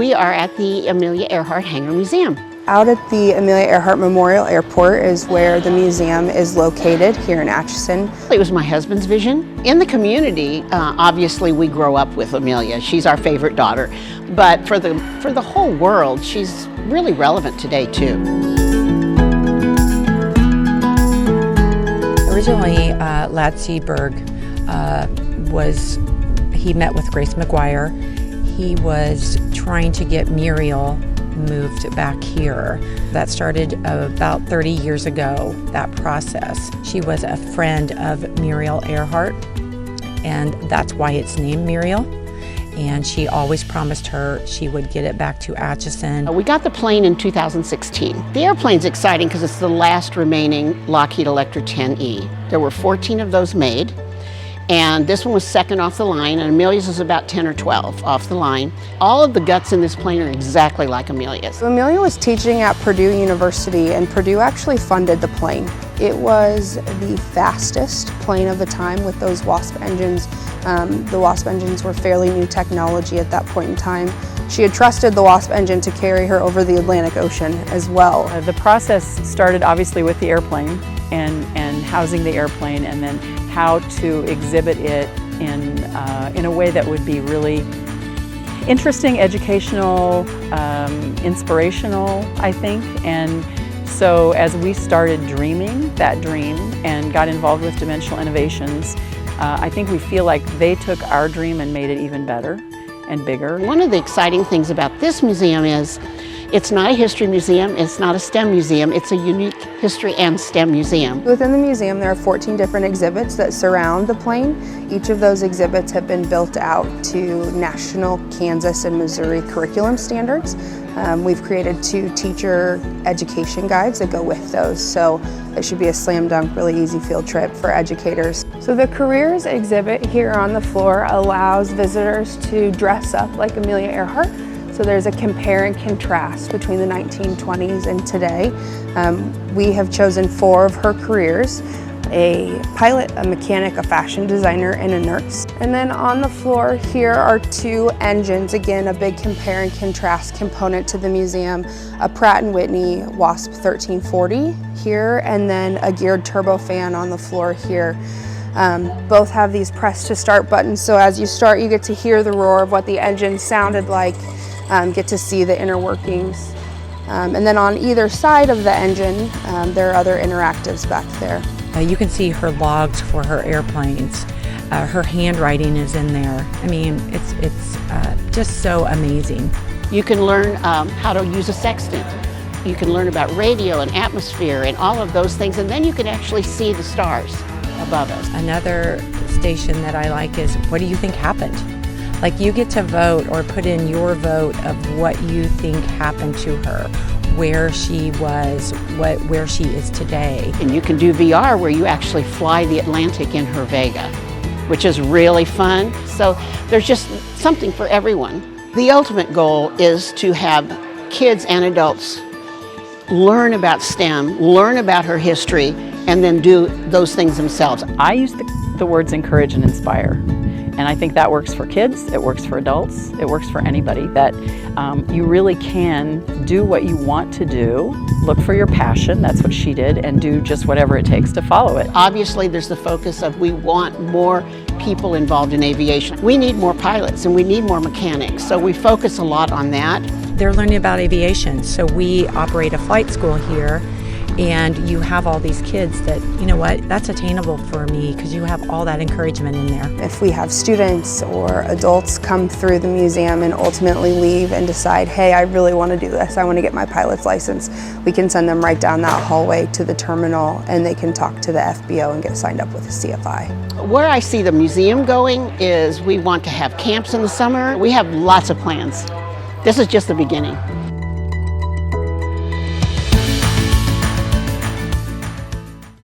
We are at the Amelia Earhart Hangar Museum. Out at the Amelia Earhart Memorial Airport is where the museum is located here in Atchison. It was my husband's vision. In the community, obviously we grow up with Amelia. She's our favorite daughter. But for the whole world, she's really relevant today too. Originally, Lad Seaberg he met with Grace McGuire. He was trying to get Muriel moved back here. That started about 30 years ago, that process. She was a friend of Amelia Earhart, and that's why it's named Muriel. And she always promised her she would get it back to Atchison. We got the plane in 2016. The airplane's exciting because it's the last remaining Lockheed Electra 10E. There were 14 of those made, and this one was second off the line, and Amelia's was about 10 or 12 off the line. All of the guts in this plane are exactly like Amelia's. So Amelia was teaching at Purdue University, and Purdue actually funded the plane. It was the fastest plane of the time with those WASP engines. The WASP engines were fairly new technology at that point in time. She had trusted the WASP engine to carry her over the Atlantic Ocean as well. The process started obviously with the airplane and housing the airplane, and then how to exhibit it in a way that would be really interesting, educational, inspirational, I think. And so as we started dreaming that dream and got involved with Dimensional Innovations, I think we feel like they took our dream and made it even better and bigger. One of the exciting things about this museum is it's not a history museum, it's not a STEM museum, it's a unique history and STEM museum. Within the museum there are 14 different exhibits that surround the plane. Each of those exhibits have been built out to national Kansas and Missouri curriculum standards. We've created 2 teacher education guides that go with those, so it should be a slam dunk, really easy field trip for educators. So the careers exhibit here on the floor allows visitors to dress up like Amelia Earhart. So there's a compare and contrast between the 1920s and today. We have chosen 4 of her careers: a pilot, a mechanic, a fashion designer, and a nurse. And then on the floor here are 2 engines, again a big compare and contrast component to the museum, a Pratt & Whitney WASP 1340 here, and then a geared turbofan on the floor here. Both have these press to start buttons, so as you start you get to hear the roar of what the engine sounded like, get to see the inner workings. And then on either side of the engine there are other interactives back there. You can see her logs for her airplanes. Her handwriting is in there. I mean, it's just so amazing. You can learn how to use a sextant. You can learn about radio and atmosphere and all of those things, and then you can actually see the stars above us. Another station that I like is, what do you think happened? Like, you get to vote or put in your vote of what you think happened to her, where she was, where she is today. And you can do VR where you actually fly the Atlantic in her Vega, which is really fun. So there's just something for everyone. The ultimate goal is to have kids and adults learn about STEM, learn about her history, and then do those things themselves. I use the words encourage and inspire. And I think that works for kids, it works for adults, it works for anybody, that you really can do what you want to do, look for your passion, that's what she did, and do just whatever it takes to follow it. Obviously there's the focus of we want more people involved in aviation. We need more pilots and we need more mechanics, so we focus a lot on that. They're learning about aviation, so we operate a flight school here. And you have all these kids that, you know what, that's attainable for me because you have all that encouragement in there. If we have students or adults come through the museum and ultimately leave and decide, hey, I really want to do this, I want to get my pilot's license, we can send them right down that hallway to the terminal and they can talk to the FBO and get signed up with a CFI. Where I see the museum going is we want to have camps in the summer. We have lots of plans. This is just the beginning.